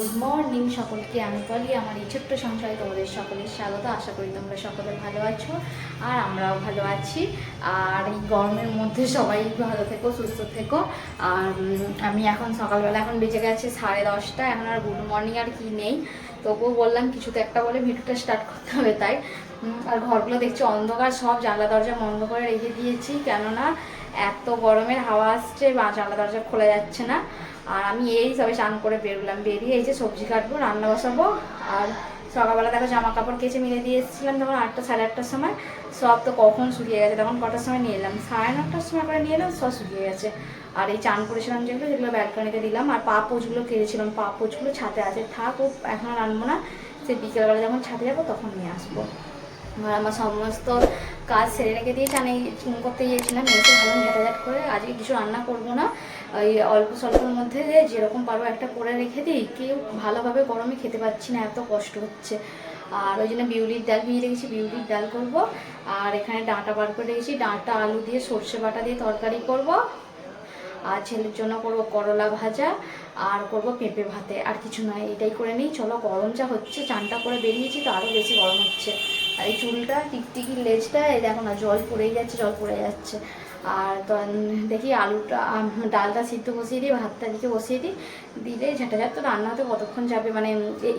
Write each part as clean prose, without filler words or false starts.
Good morning সকলকে। আমি বলি আমার এই ছোট্ট সংসারে তোমাদের সকলের স্বাগত। আশা করি তোমরা সকলে ভালো আছো আর আমরাও ভালো আছি। আর এই গরমের মধ্যে সবাই ভালো থেকো, সুস্থ থেকো। আর আমি এখন সকালবেলা এখন বেজে গেছে 10:30। এখন আর গুড মর্নিং আর কি নেই, তবুও বললাম কিছু তো একটা বলে ভিডিওটা স্টার্ট করতে হবে। তাই আর ঘরগুলো দেখছি অন্ধকার, সব জানলা দরজা বন্ধ করে রেখে দিয়েছি, কেননা এত গরমের হাওয়া আসছে বা জানলা দরজা খোলা যাচ্ছে না। আর আমি এই সবাই স্নান করে বেরোলাম, বেরিয়ে এই যে সবজি কাটবো, রান্না বসাবো। আর সকালবেলা দেখো জামা কাপড় কেচে মিলে দিয়ে এসেছিলাম তখন 8টা সাড়ে 8টার সময়, সব তো কখন শুকিয়ে গেছে। তখন কটার সময় নিয়ে এলাম, 9:30টার সময় করে নিয়ে এলাম, সব শুকিয়ে গেছে। আর এই চান করেছিলাম যেগুলো ব্যালকনিতে দিলাম। আর পাপোচগুলো কেড়েছিলাম, পাপোচগুলো ছাদে আছে, থাক ও এখন রান্নবো না, সে বিকেলবেলা যখন ছাদে যাবো তখন নিয়ে আসবো। আর আমার সমস্ত কাজ সেরে রেখে দিয়েছি। আমি চুন করতে গিয়েছিলাম, এসে ভালো ঝাঁটাঝাট করে আজকে কিছু রান্না করবো না, ওই অল্প স্বল্পর মধ্যে যেরকম পারবো একটা করে রেখে দিই। কেউ ভালোভাবে গরমে খেতে পাচ্ছি না, এত কষ্ট হচ্ছে। আর ওই জন্য বিউলির ডাল ভিজিয়ে রেখেছি, বিউলির ডাল করবো। আর এখানে ডাঁটা বার করে রেখেছি, ডাঁটা আলু দিয়ে সর্ষে বাটা দিয়ে তরকারি করব। আর ছেলের জন্য করবো করলা ভাজা, আর করব পেঁপে ভাতে। আর কিছু নয়, এটাই করে নিই। চলো, গরম যা হচ্ছে, চানটা করে বেরিয়েছি তো আরও বেশি গরম হচ্ছে। আর এই চুলটা টিকটিকির লেজটা এই দেখো না, জল পড়েই যাচ্ছে, জল পড়ে যাচ্ছে। আর তো দেখি আলুটা ডালটা সিদ্ধ বসিয়ে দিই, ভাতটা দিকে বসিয়ে দিই, দিলে ঝাঁটাঝাট তো রান্না হতে কতক্ষণ যাবে, মানে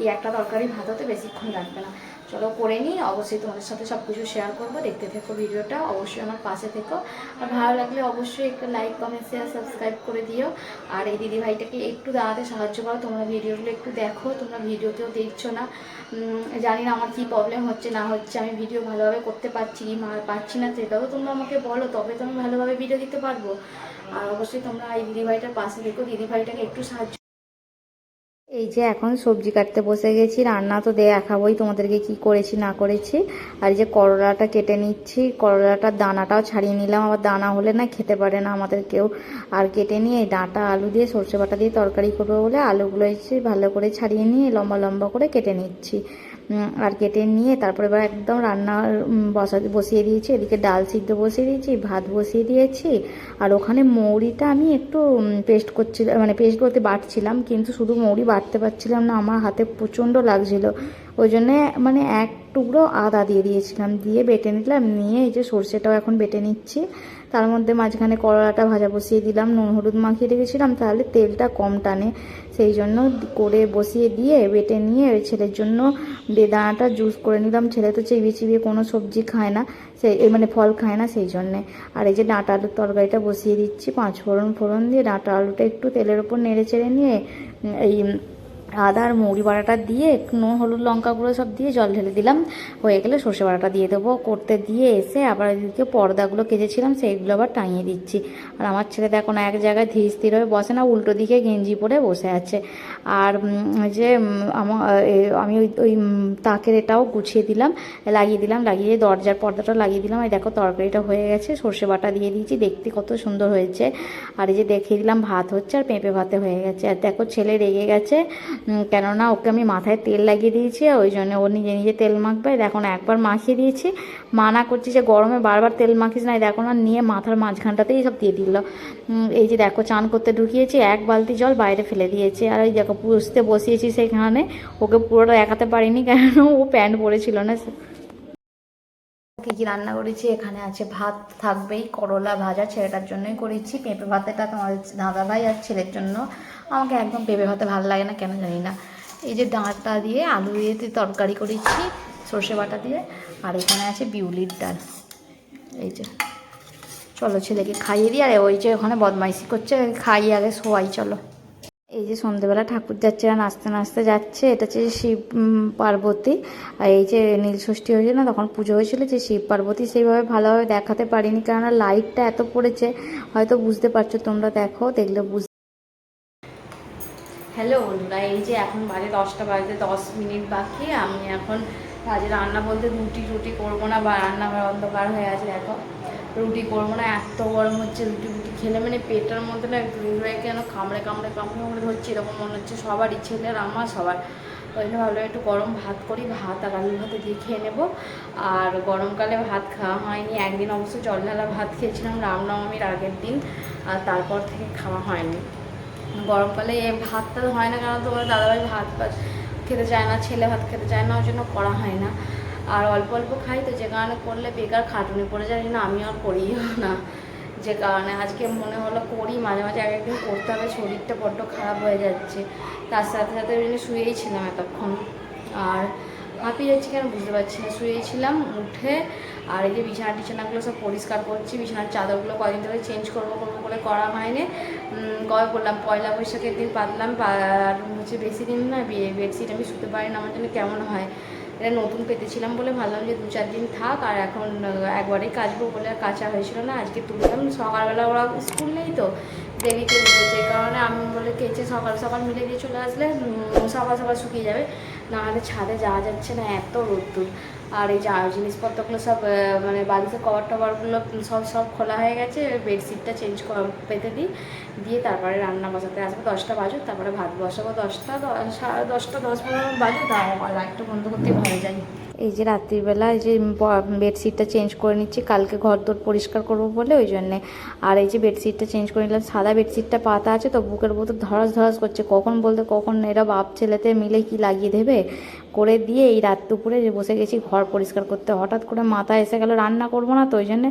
এই একটা তরকারি ভাত হতে বেশিক্ষণ লাগবে না। চলো করে নিই, অবশ্যই তোমাদের সাথে সব কিছু শেয়ার করবো, দেখতে থেকো ভিডিওটা, অবশ্যই আমার পাশে থেকো। আর ভালো লাগলে অবশ্যই একটা লাইক কমেন্ট শেয়ার সাবস্ক্রাইব করে দিও। আর এই দিদিভাইটাকে একটু দাঁড়াতে সাহায্য করো, তোমরা ভিডিওগুলো একটু দেখো, তোমরা ভিডিও কেউ দেখছো না। জানি না আমার কী প্রবলেম হচ্ছে না হচ্ছে, আমি ভিডিও ভালোভাবে করতে পারছি কি পারছি না সেটাও তোমরা আমাকে বলো, তবে তো আমি ভালোভাবে ভিডিও দিতে পারবো। আর অবশ্যই তোমরা এই দিদিভাইটার পাশে দেখো, দিদিভাইটাকে একটু সাহায্য। এই যে এখন সবজি কাটতে বসে গেছি, রান্না তো দেখাবোই তোমাদেরকে কি করেছি না করেছি। আর এই যে করলাটা কেটে নিচ্ছি, করলাটার দানাটাও ছাড়িয়ে নিলাম, আবার দানা হলে না খেতে পারে না আমাদের কেউ। আর কেটে নিয়ে এই ডাঁটা আলু দিয়ে সর্ষে বাটা দিয়ে তরকারি করবো বলে আলুগুলো এসে ভালো করে ছাড়িয়ে নিয়ে লম্বা লম্বা করে কেটে নিচ্ছি। আর কেটে নিয়ে তারপরে এবার একদম রান্না বসিয়ে দিয়েছি। এদিকে ডাল সিদ্ধ বসিয়ে দিয়েছি, ভাত বসিয়ে দিয়েছি। আর ওখানে মৌরিটা আমি একটু পেস্ট করছিলাম, মানে পেস্ট করতে বাটছিলাম, কিন্তু শুধু মৌরি বাটতে পারছিলাম না, আমার হাতে প্রচণ্ড লাগছিল। ওই জন্যে মানে এক টুকরো আদা দিয়ে দিয়েছিলাম, দিয়ে বেটে নিলাম। নিয়ে এই যে সর্ষেটাও এখন বেটে নিচ্ছি। তার মধ্যে মাঝখানে করলাটা ভাজা বসিয়ে দিলাম, নুন হলুদ মাখিয়ে রেখেছিলাম, তাহলে তেলটা কম টানে, সেই জন্য করে বসিয়ে দিয়ে বেটে নিয়ে ছেলের জন্য বেদানাটা জুস করে নিলাম। ছেলে তো চিবিয়ে চিবিয়ে কোনো সবজি খায় না, সেই মানে ফল খায় না, সেই জন্যে। আর এই যে ডাঁটা আলুর তরকারিটা বসিয়ে দিচ্ছি, 5 ফোড়ন দিয়ে ডাঁটা আলুটা একটু তেলের ওপর নেড়ে চেড়ে নিয়ে এই আদা আর মৌরি বাটাটা দিয়ে একটু নুন হলুদ লঙ্কা গুঁড়ো সব দিয়ে জল ঢেলে দিলাম। হয়ে গেলে সর্ষে বাটাটা দিয়ে দেবো। করতে দিয়ে এসে আবার এদিকে পর্দাগুলো কেচেছিলাম, সেইগুলো আবার টাঙিয়ে দিচ্ছি। আর আমার ছেলে দেখো না এক জায়গায় ধীর স্থির হয়ে বসে না, উল্টো দিকে গেঞ্জি পরে বসে আছে। আর যে আমি ওই তাকের এটাও গুছিয়ে দিলাম, লাগিয়ে দিলাম, লাগিয়ে দরজার পর্দাটা লাগিয়ে দিলাম। এই দেখো তরকারিটা হয়ে গেছে, সর্ষে বাটা দিয়ে দিয়েছি, দেখতে কত সুন্দর হয়েছে। আর এই যে দেখিয়ে দিলাম ভাত হচ্ছে, আর পেঁপে ভাতে হয়ে গেছে। আর দেখো ছেলে রেগে গেছে, কেননা ওকে আমি মাথায় তেল লাগিয়ে দিয়েছি, ওই জন্য ও নিজে নিজে তেল মাখবে। দেখো না একবার মাখিয়ে দিয়েছি, মানা করছি যে গরমে বারবার তেল মাখিস না, দেখো না নিয়ে মাথার মাঝখানটাতেই সব দিয়ে দিল। এই যে দেখো চান করতে ঢুকিয়েছি, 1 বালতি জল বাইরে ফেলে দিয়েছে। আর ওই দেখো পুষতে বসিয়েছি সেখানে, ওকে পুরোটা দেখাতে পারিনি কেন ও প্যান্ট পরেছিল না। কী কী রান্না করেছি, এখানে আছে ভাত থাকবেই, করলা ভাজা ছেলেটার জন্যই করেছি, পেঁপে ভাতেটা তোমার দাদাভাই আর ছেলের জন্য। আমাকে একদম পেঁপে ভাতে ভালো লাগে না, কেন জানি না। এই যে ডাঁটা দিয়ে আলু দিয়ে তরকারি করেছি সর্ষে বাটা দিয়ে। আর এখানে আছে বিউলির ডাল। এই যে চলো ছেলেকে খাইয়ে দিই। আর ওই যে ওখানে বদমাইশি করছে, খাইয়ে আগে শোয়াই চলো। এই যে সন্ধ্যেবেলা ঠাকুর যাচ্ছে, আর নাচতে নাচতে যাচ্ছে। এটা হচ্ছে শিব পার্বতী। আর এই যে নীলষষ্ঠী হয়েছে না, তখন পুজো হয়েছিল, যে শিব পার্বতী সেইভাবে ভালোভাবে দেখাতে পারিনি, কেননা লাইটটা এত পড়েছে, হয়তো বুঝতে পারছো তোমরা, দেখো দেখলে হ্যালো বন্ধুরা, এই যে এখন বাজে 10টা বাজতে 10 মিনিট বাকি। আমি এখন কাজে রান্না বলতে রুটি করবো না, বা রান্নাঘর অন্ধকার হয়ে আছে, দেখো রুটি করবো না, এত গরম হচ্ছে। রুটি খেলে মানে পেটের মধ্যে না হয়ে কেন কামড়ে ধরছে, এরকম মনে হচ্ছে সবারই, ছেলের আমার সবার। ওই জন্য ভাবলাম একটু গরম ভাত করি, ভাত আর আলু ভাতে দিয়ে খেয়ে নেবো। আর গরমকালে ভাত খাওয়া হয়নি, একদিন অবশ্য জল ঢালা ভাত খেয়েছিলাম রামনবমীর আগের দিন, আর তারপর থেকে খাওয়া হয়নি। গরমকালে ভাতটা হয় না, কারণ তোমার দাদাভাই ভাত খেতে চায় না, ছেলে ভাত খেতে চায় না, ওই জন্য করা হয় না। আর অল্প অল্প খাই তো, যে কারণে করলে বেকার খাটুনি পড়ে যায় না, আমি আর করিও না, যে কারণে আজকে মনে হলো করি। মাঝে মাঝে এক একদিন করতে হবে, শরীরটা বড্ড খারাপ হয়ে যাচ্ছে। তার সাথে সাথে ওই জন্য শুয়েই ছিলাম এতক্ষণ। আর হাঁপিয়ে যাচ্ছি কেন বুঝতে পারছি না, শুয়েই ছিলাম। উঠে আর এই যে বিছানাগুলো সব পরিষ্কার করছি, বিছানার চাদরগুলো কদিন ধরে চেঞ্জ করবো বলে করা হয়নি। কবে বললাম, পয়লা বৈশাখের দিন পাতলাম, আর হচ্ছে বেশি দিন না বেডশিট আমি শুতে পারি না, আমার জন্য কেমন হয়। এটা নতুন পেতেছিলাম বলে ভাবলাম যে 2-4 দিন থাক, আর এখন একবারেই কাচবো বলে আর কাচা হয়েছিল না। আজকে তুললাম, সকালবেলা ওরা স্কুল নেই তো দেরিতে উঠবে, যে কারণে আমি বলে কেচে সকাল সকাল মিলে দিয়ে চলে আসলে সকাল সকাল শুকিয়ে যাবে। নাহলে ছাদে যাওয়া যাচ্ছে না, এত রোদ্দুর। আর এই যা জিনিসপত্রগুলো সব মানে বালিশের কভার টভারগুলো সব খোলা হয়ে গেছে। বেডশিটটা চেঞ্জ পেতে দিই, দিয়ে তারপরে রান্না বসাতে আসবো। 10টা বাজুক, তারপরে ভাত বসাবো। 10:10 বাজুক, তাও লাইটটা বন্ধ করতেই ভয় যায়। এই যে রাত্রিবেলা এই যে বেডশিটটা চেঞ্জ করে নিচ্ছি, কালকে ঘর দোর পরিষ্কার করবো বলে ওই জন্যে। আর এই যে বেডশিটটা চেঞ্জ করে নিলাম, সাদা বেডশিটটা পাতা আছে তো বুকের ভিতর ধরাস করছে, কখন বলতে কখন এরা বাপ ছেলেতে মিলে কি লাগিয়ে দেবে। করে দিয়ে এই রাত দুপুরে যে বসে গেছি ঘর পরিষ্কার করতে, হঠাৎ করে মাথা এসে গেল রান্না করবো না তো, ওই জন্যে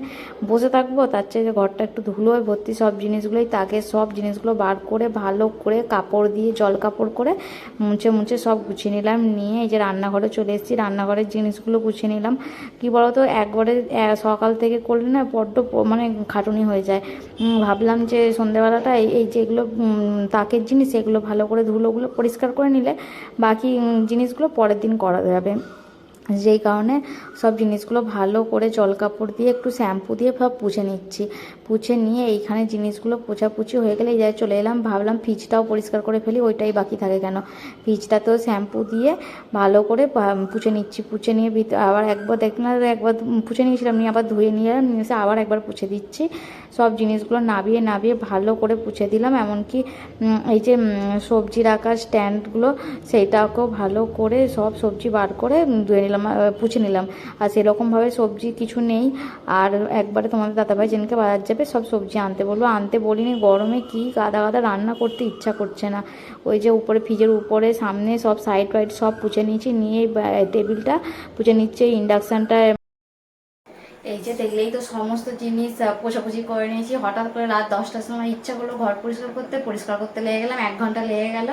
বসে থাকবো। তার চেয়ে যে ঘরটা একটু ধুলোয় ভর্তি সব জিনিসগুলোই, তাকে সব জিনিসগুলো বার করে ভালো করে কাপড় দিয়ে জল কাপড় করে মুছে সব গুছিয়ে নিলাম। নিয়ে এই যে রান্নাঘরে চলে এসেছি, রান্নাঘরের জিনিসগুলো গুছিয়ে নিলাম। কি বলতো, একবারে সকাল থেকে করলে না বড্ড মানে খাটুনি হয়ে যায়। ভাবলাম যে সন্ধ্যেবেলাটা এই যেগুলো তাকের জিনিস এগুলো ভালো করে ধুলোগুলো পরিষ্কার করে নিলে বাকি জিনিসগুলো পরের দিন করা যাবে। যেই কারণে সব জিনিসগুলো ভালো করে জল কাপড় দিয়ে একটু শ্যাম্পু দিয়ে সব পুছে নিচ্ছি। পুছে নিয়ে এইখানে জিনিসগুলো পোছাপুছি হয়ে গেলে এই জায়গায় চলে এলাম। ভাবলাম ফ্রিজটাও পরিষ্কার করে ফেলি, ওইটাই বাকি থাকে কেন। ফ্রিজটাতেও শ্যাম্পু দিয়ে ভালো করে পুছে নিচ্ছি। পুছে নিয়ে আবার একবার একবার পুছে নিয়েছিলাম, নিয়ে আবার ধুয়ে নিয়ে এসে আবার একবার পুছে দিচ্ছি। সব জিনিসগুলো নাবিয়ে ভালো করে পুছে দিলাম। এমনকি এই যে সবজি রাখার স্ট্যান্ডগুলো সেইটাকেও ভালো করে সব সবজি বার করে ধুয়ে নিলাম, পুছে নিলাম। আর সেরকমভাবে সবজি কিছু নেই। আর একবারে তোমাদের দাদাভাই যেদিনকে বাজার যাবে সব সবজি আনতে বলবো, আনতে বলিনি, গরমে কি গাদা রান্না করতে ইচ্ছা করছে না। ওই যে উপরে ফ্রিজের উপরে সামনে সব সাইড ওয়াইড সব পুছে নিয়েছি, নিয়ে টেবিলটা পুছে নিচ্ছে, ইন্ডাকশানটা। এই যে দেখলেই তো সমস্ত জিনিস পোছাপুছি করে নিয়েছি। হঠাৎ করে রাত 10টার সময় ইচ্ছা করলো ঘর পরিষ্কার করতে লেগে গেলাম, 1 ঘন্টা লেগে গেল,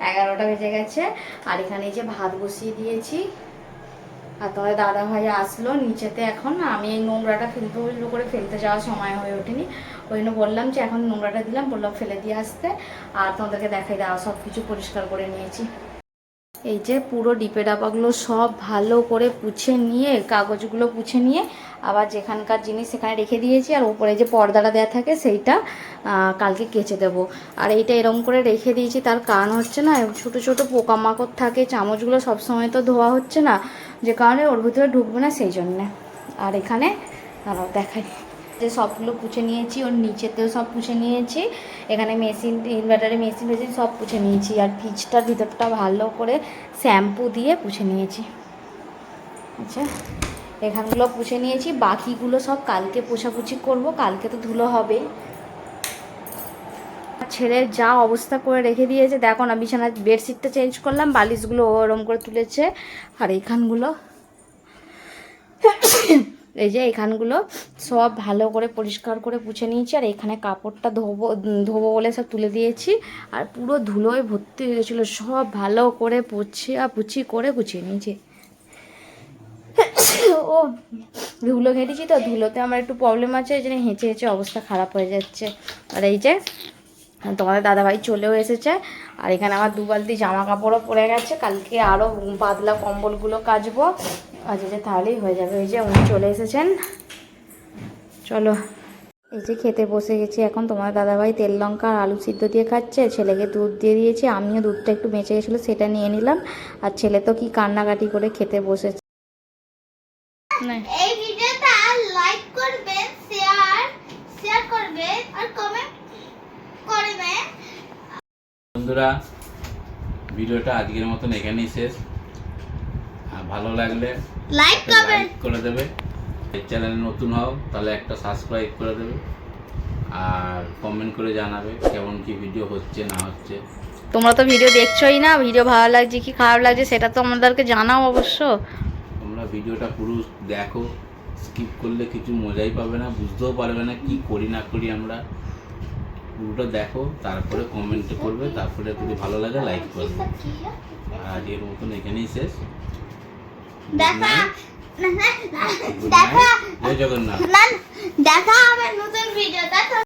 11টা বেজে গেছে। আর এখানে এই যে ভাত বসিয়ে দিয়েছি। আর তোমার দাদা ভাই আসলো নিচেতে, এখন আমি এই নোংরাটা ফেলতে যাওয়ার সময় হয়ে ওঠেনি, ওই জন্য বললাম যে এখন নোংরাটা দিলাম, বললাম ফেলে দিয়ে আসতে। আর তোমাদেরকে দেখাই দেওয়া সব কিছু পরিষ্কার করে নিয়েছি। এই যে পুরো ডিপে ডাবাগুলো সব ভালো করে পুছে নিয়ে, কাগজগুলো পুছে নিয়ে আবার যেখানকার জিনিস সেখানে রেখে দিয়েছি। আর উপরে যে পর্দাটা দেওয়া থাকে সেইটা কালকে কেচে দেবো। আর এইটা এরকম করে রেখে দিয়েছি, তার কারণ হচ্ছে না ছোটো ছোটো পোকামাকড় থাকে, চামচগুলো সবসময় তো ধোয়া হচ্ছে না, যে কারণে ওর ভিতরে ঢুকবে না সেই জন্যে। আর এখানে দেখাই যে সবগুলো পুছে নিয়েছি, ওর নিচেতেও সব পুছে নিয়েছি, এখানে ইনভার্টারে মেশিন সব পুছে নিয়েছি। আর ফ্রিজটার ভিতরটা ভালো করে শ্যাম্পু দিয়ে পুছে নিয়েছি। আচ্ছা, এখানগুলো পুছে নিয়েছি, বাকিগুলো সব কালকে পোছাপুছি করবো, কালকে তো ধুলো হবেই। ছেলে যা অবস্থা করে রেখে দিয়েছে দেখো না, বিছানার বেডশিটটা চেঞ্জ করলাম, বালিশগুলো ওরম করে তুলেছে। আর এইখানগুলো এই যে এখানগুলো সব ভালো করে পরিষ্কার করে পুছে নিয়েছি। আর এখানে কাপড়টা ধোবো বলে সব তুলে দিয়েছি। আর পুরো ধুলোয় ভর্তি হয়ে গেছিলো, সব ভালো করে পুছি করে গুছিয়ে নিয়েছি। ও ধুলো ঘেটেছি তো, ধুলোতে আমার একটু প্রবলেম আছে, এই জন্য হেঁচে অবস্থা খারাপ হয়ে যাচ্ছে। আর এই যে তোমাদের দাদাভাই চলেও এসেছে। আর এখানে আমার 2 বালতি জামা কাপড়ও পরে গেছে, কালকে আরও পাতলা কম্বলগুলো কাচবো, আজ যে তাহলেই হয়ে যাবে। এই যে উনি চলে এসেছেন, চলো। এই যে খেতে বসে গেছি এখন। তোমার দাদাভাই তেল লঙ্কা আর আলু সিদ্ধ দিয়ে খাচ্ছে, ছেলেকে দুধ দিয়ে দিয়েছি, আমিও দুধটা একটু বেঁচে গেছিলো সেটা নিয়ে নিলাম। আর ছেলে তো কি কান্নাকাটি করে খেতে বসেছে। এই ভিডিওটা লাইক করবেন, শেয়ার করবেন আর কমেন্ট করবেন। বন্ধুরা, ভিডিওটা আজকের মতন এখানেই শেষ। ভালো লাগলে লাইক করে দেবে। এই চ্যানেলে নতুন হও তাহলে একটা সাবস্ক্রাইব করে দেবে। আর কমেন্ট করে জানাবে কেমন কি ভিডিও হচ্ছে না হচ্ছে। তোমরা তো ভিডিও দেখছোই না, ভিডিও ভালো লাগছে কি খারাপ লাগছে সেটা তো আমাদেরকে জানাও অবশ্য। তোমরা ভিডিওটা পুরো দেখো, স্কিপ করলে কিছু মজাই পাবে না, বুঝতেও পারবে না কি করি না করি আমরা। পুরোটা দেখো, তারপরে কমেন্ট করবে, তারপরে যদি ভালো লাগে লাইক করবে। আর আজকের মতন এখানেই শেষ। দেখা Good দেখা night. জয় জগন্নাথ। দেখা হবে নতুন ভিডিও। দেখা